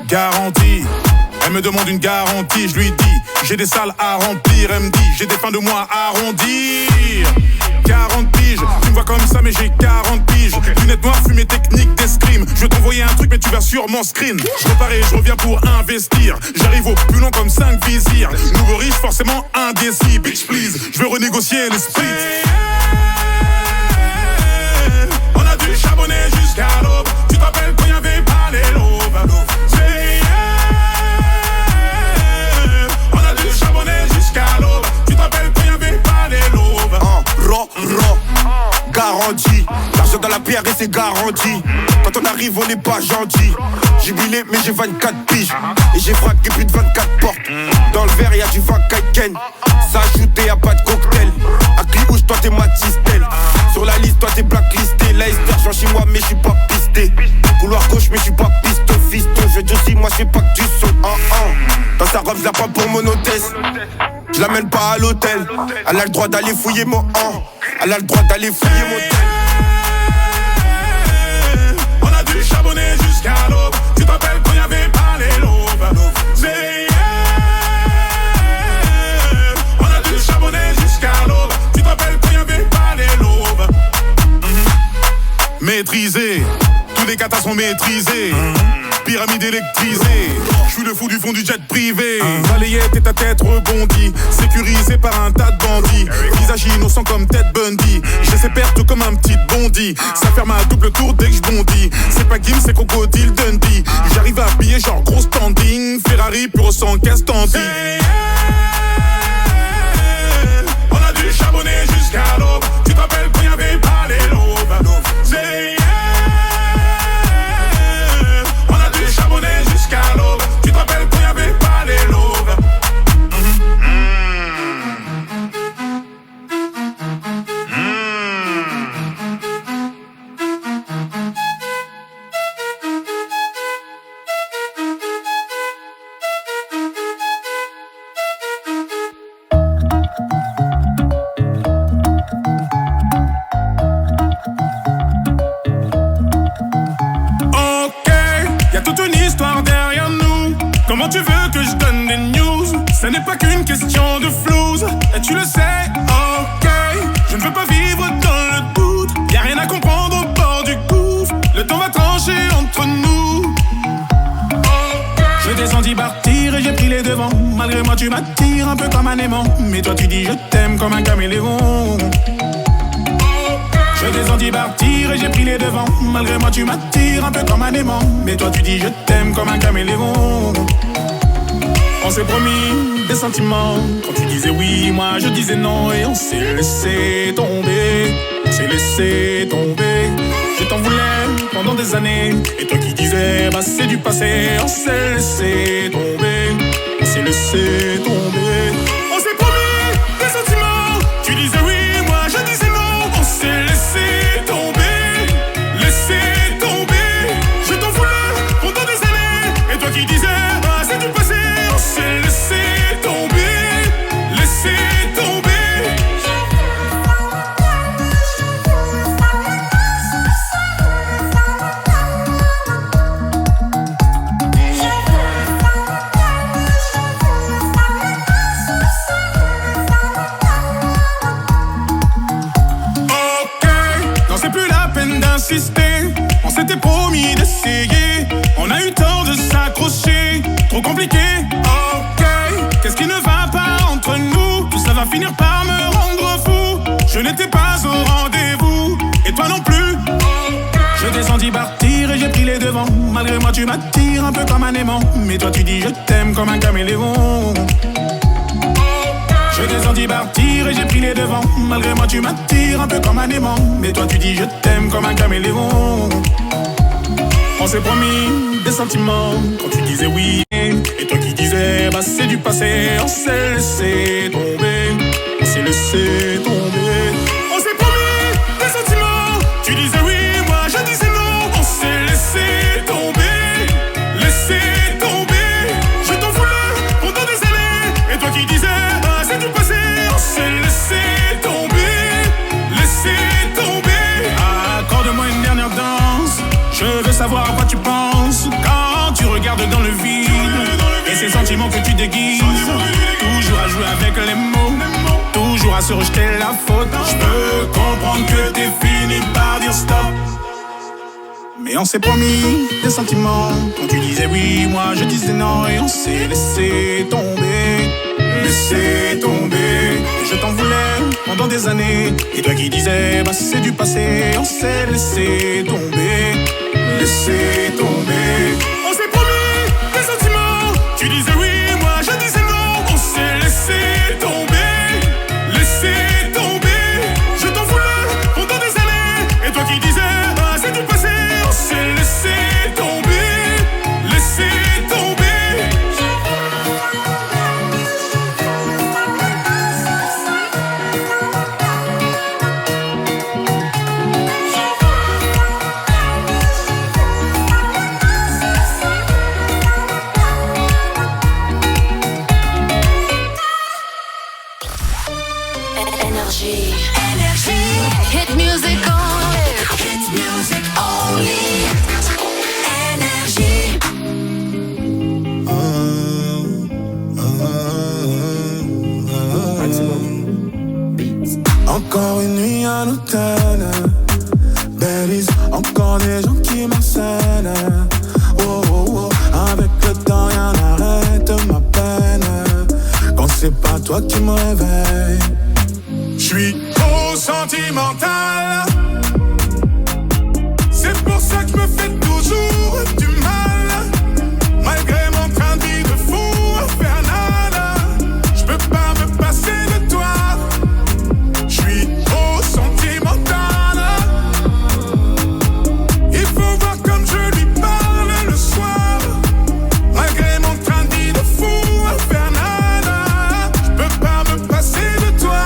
Garantie. Elle me demande une garantie, je lui dis j'ai des salles à remplir. Elle me dit j'ai des fins de mois à arrondir. 40 piges, tu me vois comme ça mais j'ai 40 piges. Lunettes noires, fumée technique d'escrime. Je vais t'envoyer un truc mais tu vas sur mon screen. Je repars et je reviens pour investir. J'arrive au plus long comme 5 vizirs. Nouveau riche forcément indécis. Bitch please, je veux renégocier les splits. On a dû charbonner jusqu'à l'aube. Tu te rappelles quand y'avait pas les lobes. Garantie, l'argent dans la pierre et c'est garanti. Quand on arrive on n'est pas gentil. Jubilé mais j'ai 24 piges. Et j'ai frappé plus de 24 portes. Dans le verre y'a du vin Kaiken. Ça ajouté y'a pas de cocktail. À Cliouche toi t'es Matistel. Sur la liste toi t'es blacklisté. Leicester j'en chez moi mais j'suis pas pisté. Couloir gauche mais j'suis pas pisto fiston. Je dis aussi moi j'fais pas que du son. Dans sa robe j'la prends pour mon hôtesse. Je l'amène pas à l'hôtel. Elle a le droit d'aller fouiller mon Elle a le droit d'aller fouiller mon tel. On a dû charbonner jusqu'à l'aube. Tu te rappelles quand y'avait pas les lobes. On a dû charbonner jusqu'à l'aube. Tu te rappelles quand y'avait pas les lobes. Maîtrisé, tous les katas sont maîtrisés. Pyramide électrisée, je suis le fou du fond du jet privé. Balayé tête à tête rebondi, sécurisé par un tas de bandits. Visage innocent comme Ted Bundy. J'ai ces pertes comme un petit bondi. Ça ferme à double tour dès que je bondis. C'est pas Gims, c'est Crocodile Dundee. J'arrive à habiller genre gros standing. Ferrari pur sang Castandi. On a dû charbonner jusqu'à l'aube. Tu te rappelles quand y'avait pas les lobes. Jusqu'à l'aube, tu te rappelles quand y'avait pas les lobes. Comment tu veux que je donne des news? Ce n'est pas qu'une question de flouze. Et tu le sais, ok. Je ne veux pas vivre dans le doute. Y'a rien à comprendre au bord du gouffre. Le temps va trancher entre nous. Je t'ai senti partir et j'ai pris les devants. Malgré moi tu m'attires un peu comme un aimant. Mais toi tu dis je t'aime comme un caméléon. Je t'ai senti partir et j'ai pris les devants. Malgré moi tu m'attires un peu comme un aimant. Mais toi tu dis je t'aime comme un caméléon. On s'est promis des sentiments. Quand tu disais oui, moi je disais non. Et on s'est laissé tomber. On s'est laissé tomber. Je t'en voulais pendant des années. Et toi qui disais bah c'est du passé. On s'est laissé tomber. On s'est laissé tomber. On s'est promis des sentiments. Tu disais oui, moi je disais non. On s'est laissé tomber. Laissé tomber. Je t'en voulais pendant des années. Et toi qui disais bah c'est du passé. On s'est laissé tomber. Laissé tomber. On s'était promis d'essayer. On a eu tort de s'accrocher. Trop compliqué, ok. Qu'est-ce qui ne va pas entre nous? Tout ça va finir par me rendre fou. Je n'étais pas au rendez-vous. Et toi non plus. Je t'ai senti partir et j'ai pris les devants. Malgré moi tu m'attires un peu comme un aimant. Mais toi tu dis je t'aime comme un caméléon. Je t'ai senti partir et j'ai pris les devants. Malgré moi tu m'attires un peu comme un aimant. Mais toi tu dis je t'aime comme un caméléon. On s'est promis des sentiments. Quand tu disais oui. Et toi qui disais bah c'est du passé. On s'est laissé tomber. On s'est laissé tomber. On s'est promis des sentiments. Tu disais oui, moi je disais non. On s'est laissé tomber. Laissé tomber. Je t'en voulais pendant des années. Et toi qui disais bah c'est du passé. On s'est laissé tomber. Laissé tomber. Accorde-moi une dernière danse. Je veux savoir à quoi tu penses quand tu regardes dans le vide. que tu déguises. Toujours à jouer avec les mots, toujours à se rejeter la faute. Je peux comprendre que t'es fini par dire stop. Mais on s'est promis des sentiments. Quand tu disais oui, moi je disais non. Et on s'est laissé tomber. Laissé tomber. Et je t'en voulais pendant des années. Et toi qui disais bah c'est du passé. On s'est laissé tomber. Laissé tomber. On s'est promis des sentiments. Tu disais oui, moi je disais non. On s'est laissé tomber. Laissé tomber. Je t'en voulais pendant des années. Et toi qui disais bah c'est du passé. On s'est laissé tomber. Laissé tomber. Hit music only. Hit music only. Énergie. Encore une nuit à l'hôtel. Belize, encore des gens qui m'harcèlent. Oh, oh, oh. Avec le temps, rien n'arrête ma peine. Quand c'est pas toi qui me réveille. J'suis trop sentimental. C'est pour ça que je me fais toujours du mal. Malgré mon train de vie de fou infernal. J'peux pas me passer de toi. J'suis trop sentimental. Il faut voir comme je lui parle le soir. Malgré mon train de vie de fou infernal. J'peux pas me passer de toi.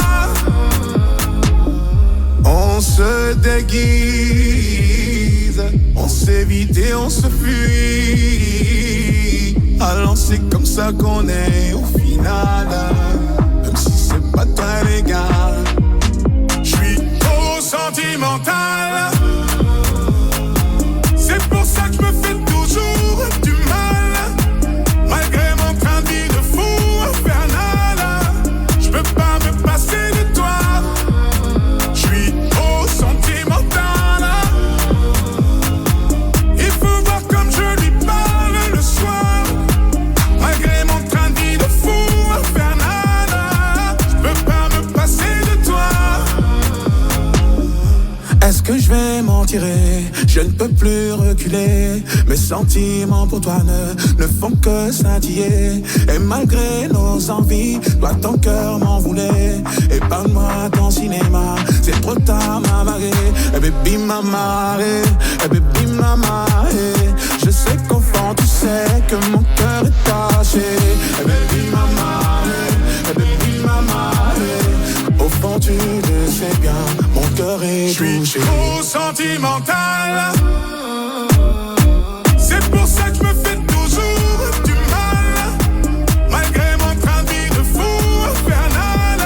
On se déguise, on s'évite et on se fuit. Alors c'est comme ça qu'on est au final. Même si c'est pas très légal. J'suis trop sentimental. C'est pour ça que je me fais toujours du mal. Malgré mon train de vie de fou infernal. J'peux pas me passer de toi. J'suis trop sentimental. Il faut voir comme je lui parle le soir. Malgré mon train de vie de fou infernal. J'peux pas me passer de toi. Est-ce que je vais m'en tirer? Je ne peux plus reculer. Mes sentiments pour toi ne font que scintiller. Et malgré nos envies, toi ton cœur m'en voulait. Épargne-moi ton cinéma, c'est trop tard ma marée. Eh baby mama, eh baby mama, je sais qu'au fond tu sais que mon cœur est taché. Eh baby mama, eh baby mama, au fond tu le sais bien, mon cœur est touché. J'suis trop sentimental. C'est pour ça que je me fais toujours du mal. Malgré mon train de vie de fou infernal.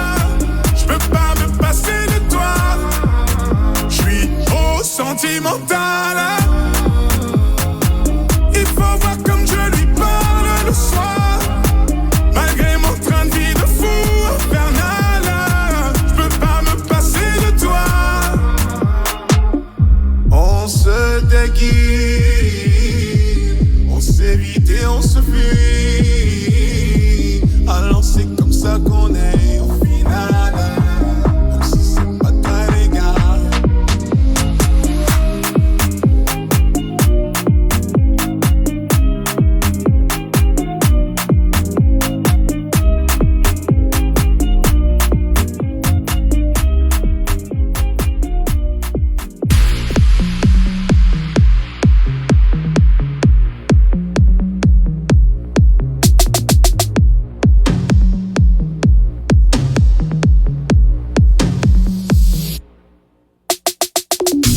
J'peux pas me passer de toi. J'suis trop sentimental. Il faut voir comme je lui parle le soir. Malgré mon train de vie de fou infernal. J'peux pas me passer de toi. On se déguise, on s'évite et on se fuit. Alors c'est comme ça qu'on est au final. Même si c'est pas très légal.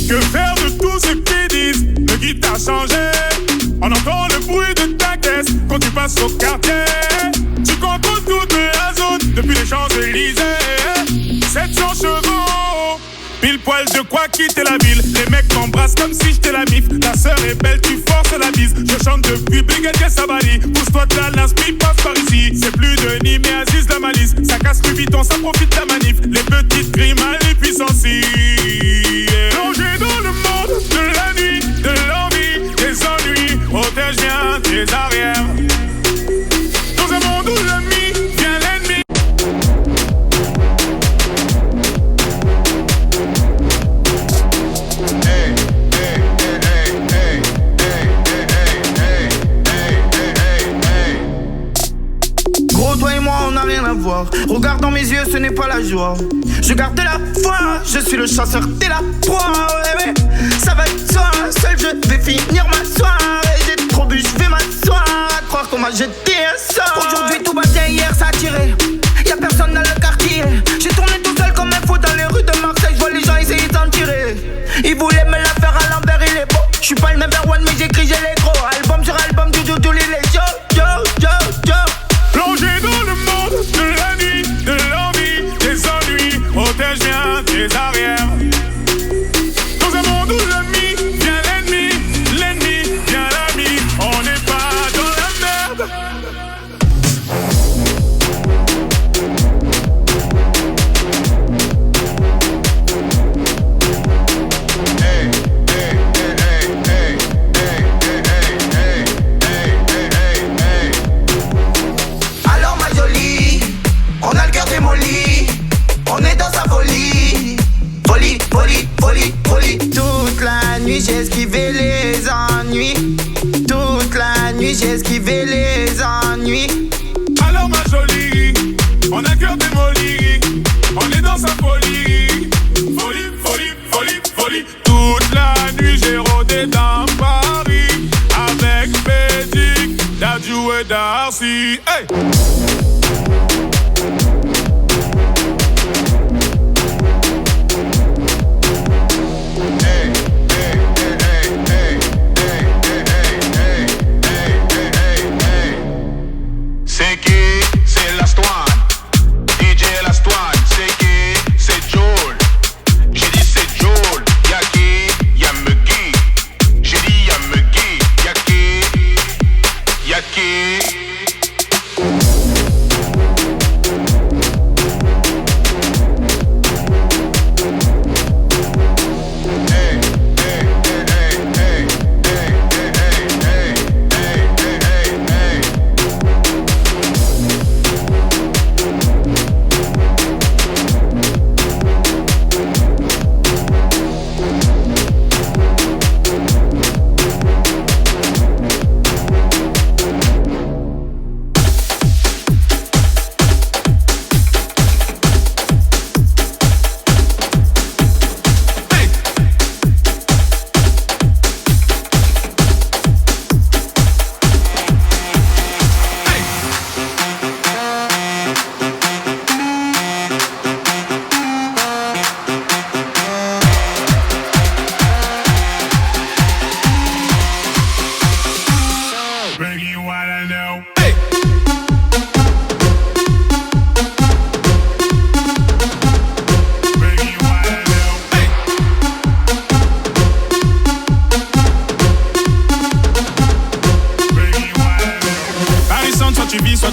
Que faire de tout ce qu'ils disent? Le guide a changé. On entend le bruit de ta caisse quand tu passes au quartier. Tu contrôles toute la zone depuis les Champs-Élysées. 700 chevaux Pile poil de quoi quitter la ville. Les mecs m'embrassent comme si j'étais la mif. Ta sœur est belle, tu forces la bise. Je chante depuis Brigadier Sabali. Pousse-toi de la l'inspi, passe par ici. C'est plus Denis mais Aziz la malice. Ça casse plus vite, ça profite de la manif. Les petites grimes à les puissances. Plongé dans le monde de la nuit, de l'envie, des ennuis. Protège bien tes arrières. Dans un monde où l'ami vient l'ennemi. Gros, toi et moi, on n'a rien à voir. Regarde dans mes yeux, ce n'est pas la joie. Je garde la foi, je suis le chasseur, t'es la proie. Ouais, ouais. Ça va être toi, seul je vais finir ma soirée. J'ai trop bu, je vais m'asseoir. À croire qu'on m'a jeté un sort. Aujourd'hui tout battait, hier ça a tiré. Y'a personne dans le quartier. J'ai tourné tout seul comme un fou dans les rues de Marseille. Je vois les gens essayer d'en tirer. Ils voulaient me la faire à l'envers, il est beau. Je suis pas le number one mais j'écris, j'ai les gros. Album sur album, du les yo, yo, yo, yo. Plongé dans le monde de la nuit, de l'envie, des ennuis. Protège bien tes arrières. Dans un monde où l'ami vient l'ennemi, l'ennemi vient l'ami. On n'est pas dans la merde. Alors ma jolie, on a le cœur démoli. On est dans sa folie. Folie, folie, folie, folie. Toute la nuit j'ai esquivé les ennuis. Toute la nuit j'ai esquivé les ennuis. Alors ma jolie, on a le cœur démoli. On est dans sa folie. Folie, folie, folie, folie. Toute la nuit j'ai rôdé dans Paris. Avec Bédic, Dadju et Darcy. Hey! C'est qui? C'est l'Astoine. DJ l'Astoine. C'est qui? C'est Joel. J'ai dit c'est Joel. Y'a qui? Y'a Muggy. J'ai dit y'a Muggy. Y'a qui? Y'a qui?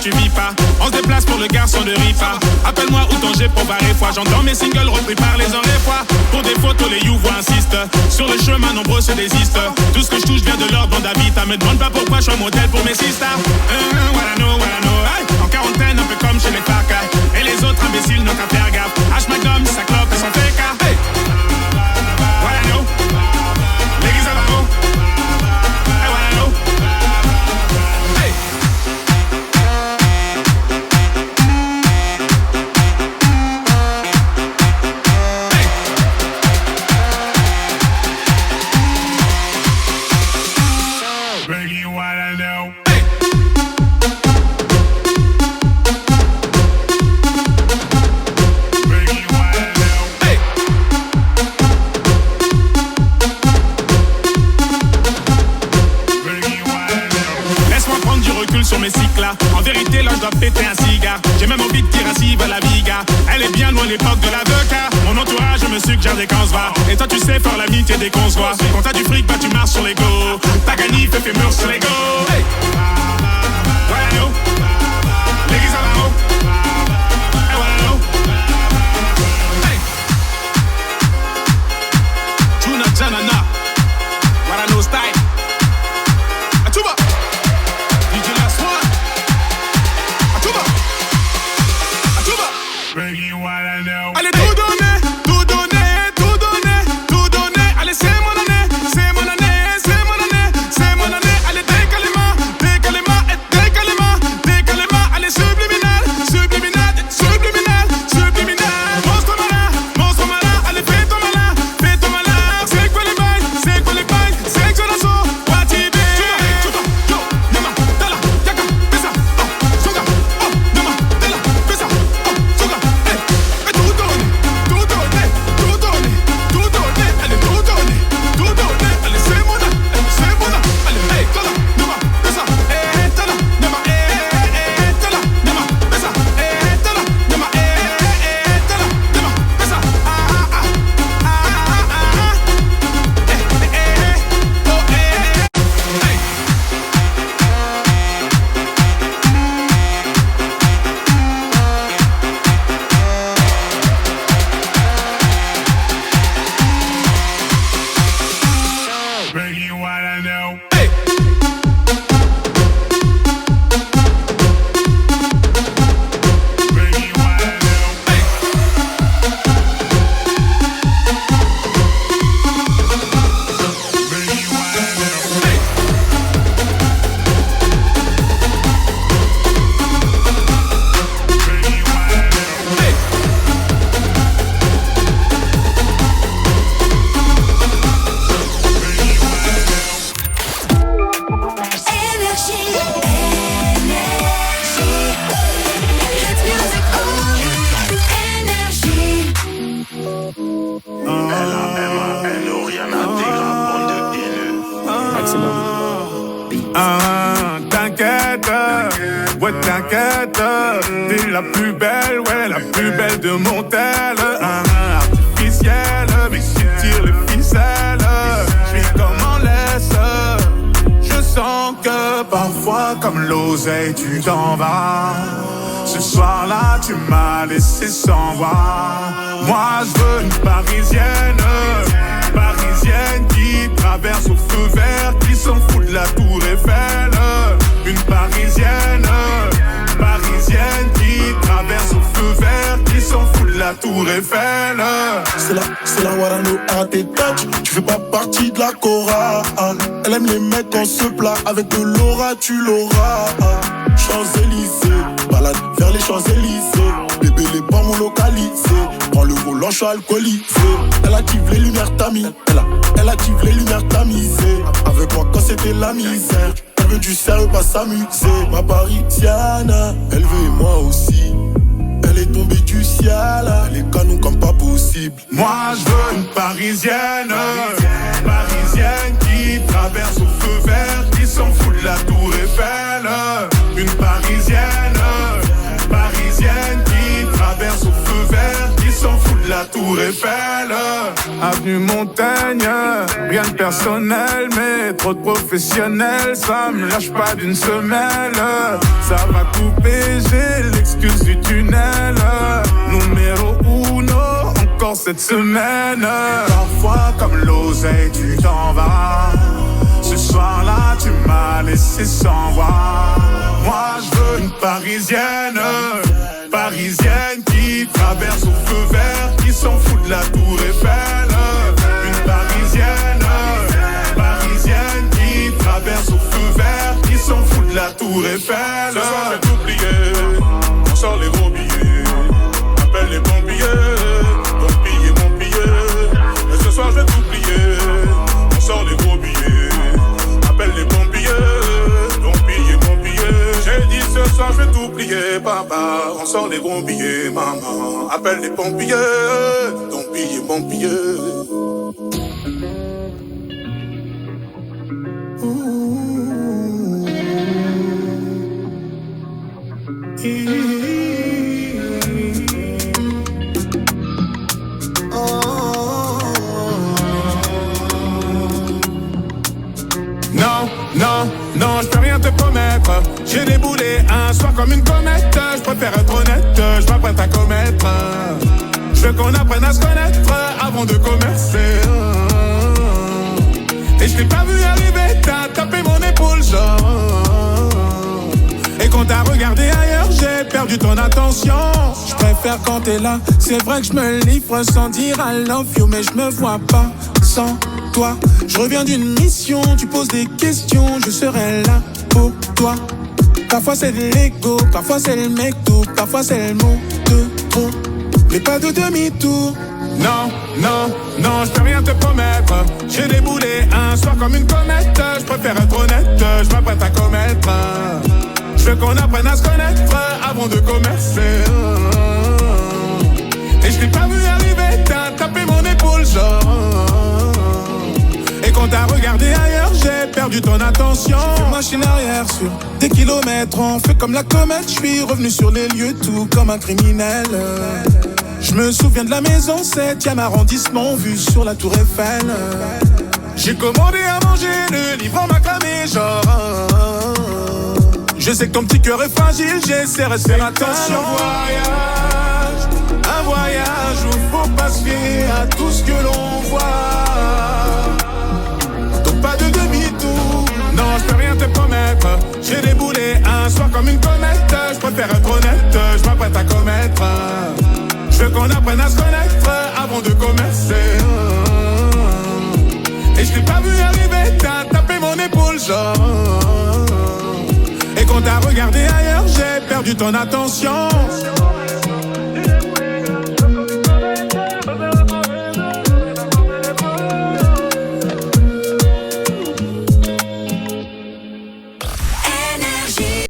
tu vis pas. On se déplace pour le garçon de Rifa. Appelle-moi ou ton G pour barrer foi. J'entends mes singles repris par les uns les fois. Pour des photos, les you insistent. Sur le chemin, nombreux se désistent. Tout ce que je touche vient de l'ordre d'Avita. Me demande pas pourquoi je suis un modèle pour mes sisters. What I know, hey. En quarantaine, un peu comme chez les Farca. Et les autres imbéciles n'ont qu'à faire gaffe. H McDom, sa clope et son TK. Hey. What I know. L'église à Varo. Hey, what I know. Hey. Biggie, what I know. Hey. Biggie, what I know. Hey. Biggie, what I know. Laisse-moi prendre du recul sur mes cycles là. En vérité, là, je dois péter un cigare. J'ai même envie de dire ainsi va la viga. Elle est bien loin l'époque de l'avocat. Mon entourage me suggère dès qu'on se va. Et toi tu sais faire l'amitié dès qu'on se voit. Quand t'as du fric, bah tu marches sur l'ego. T'as gagné, fais murs sur l'ego. Hey. What I know? Ladies on la haut. Hey, what I know? Hey. Tuna Janana. What I know style. Atuba. DJ Last One. Atuba. Atuba. Bring you what I know. Allez, tout donner, tout donner, tout donner, tout donner. Allez, c'est mon année, c'est mon année, c'est mon année, c'est mon année. Allez, décalez-moi, décalez-moi, décalez-moi, décalez-moi. Allez, subliminal, subliminal, subliminal, subliminal. Monstre malin, allez, fais-toi malin, fais-toi malin. C'est quoi les bails, c'est quoi les bails, c'est que je la sors, Watibi. Yo, Nema, Dala, Yaka, Pesa, oh, Soga, oh, Nema, Dala, Pesa, oh, Soga, hey, tout donner, tout donner, tout donner, tout donner, allez, tout donner, allez, c'est mon âme, allez, hey, Dala, Nema, Pesa, hey, Dala, Nema, hey, Dala, Nema, Pesa, hey, Dala, Nema, hey, Dala, Nema, Pesa, bring you what I know. Hey. Bring you what I know. Hey. Bring you what I know. Hey. Bring you what I know. Hey. Énergie, énergie. Hit music only. Énergie. L-A-M-A-L-O, rien n'intégra, bande de haineux. T'inquiète, ouais t'inquiète, t'es la plus belle, ouais la plus belle de mon tel. Artificielle, mais si tire les ficelles, je suis comme en laisse. Je sens que parfois comme l'oseille tu t'en vas. Ce soir-là tu m'as laissé sans voix. Moi je veux une parisienne, parisienne qui traverse au feu vert, qui s'en fout de la tour Eiffel. Une parisienne, parisienne qui traverse au feu vert, qui s'en fout de la tour Eiffel. C'est la Warano à tes touch. Tu fais pas partie de la chorale. Elle aime les mecs en se plat. Avec de l'aura tu l'auras. Champs-Élysées, balade vers les Champs-Élysées. Bébé les pommes localisés. Prends le volant, je suis alcoolisé. Elle active les lumières tamisées. Elle active les lumières tamisées. Avec moi quand c'était la misère. Elle veut du sérieux, pas s'amuser. Ma parisienne, elle veut et moi aussi. Elle est tombée du ciel, elle est canon comme pas possible. Moi je veux une parisienne, parisienne qui traverse au feu vert, qui s'en fout de la tour Eiffel. Une parisienne, parisienne qui traverse au feu vert, qui s'en fout de la tour Eiffel. Avenue Montaigne, rien de personnel, mais trop de professionnels, ça me lâche pas d'une semelle. Ça va couper, j'ai l'excuse du tunnel. Numéro uno, encore cette semaine. Parfois comme l'oseille tu t'en vas. Ce soir-là tu m'as laissé sans voix. Moi je veux une parisienne, parisienne qui traverse au feu vert, qui s'en fout de la tour Eiffel. Une parisienne, parisienne qui traverse au feu vert, qui s'en fout de la tour Eiffel. Ce soir je vais t'oublier, on sort les gros billets. Appelle les pompiers, ton billet, mon billet. Et ce soir je vais t'oublier, on sort les gros billets. Appelle les pompiers, ton billet, mon billet. J'ai dit ce soir je vais t'oublier, papa. On sort les gros billets, maman. Appelle les pompiers, ton billet, mon billet. Oh. comme une comète. Je préfère être honnête, je m'apprête à commettre. Je veux qu'on apprenne à se connaître avant de commercer. Et je t'ai pas vu arriver, t'as tapé mon épaule genre. Et quand t'as regardé ailleurs, j'ai perdu ton attention. Je préfère quand t'es là. C'est vrai que je me livre sans dire I love you, mais je me vois pas sans toi. Je reviens d'une mission, tu poses des questions, je serai là pour toi. Parfois c'est de l'ego, parfois c'est le mec tout, parfois c'est le mot de trop. Mais pas de demi-tour. Non, non, non, je peux rien te promettre. J'ai déboulé un soir comme une comète. Je préfère être honnête, je m'apprête à commettre. Je veux qu'on apprenne à se connaître avant de commercer. Et je t'ai pas vu arriver, t'as tapé mon épaule genre. Et quand t'as regardé ailleurs, j'ai perdu ton attention. J'ai fait machine arrière sur des kilomètres. On fait comme la comète, je suis revenu sur les lieux tout comme un criminel. Je me souviens de la maison 7e arrondissement, vue sur la tour Eiffel. J'ai commandé à manger, le livrant m'a clamé genre. Je sais que ton petit cœur est fragile, j'essaierai de faire attention. Un voyage où faut pas se fier à tout ce que l'on voit. Donc pas de demi-tour. Non, je peux rien te promettre. J'ai déboulé un soir comme une comète. Je préfère être honnête, je m'apprête à commettre. Je veux qu'on apprenne à se connaître avant de commercer. Et je t'ai pas vu arriver, t'as tapé mon épaule genre. Et quand t'as regardé ailleurs, j'ai perdu ton attention.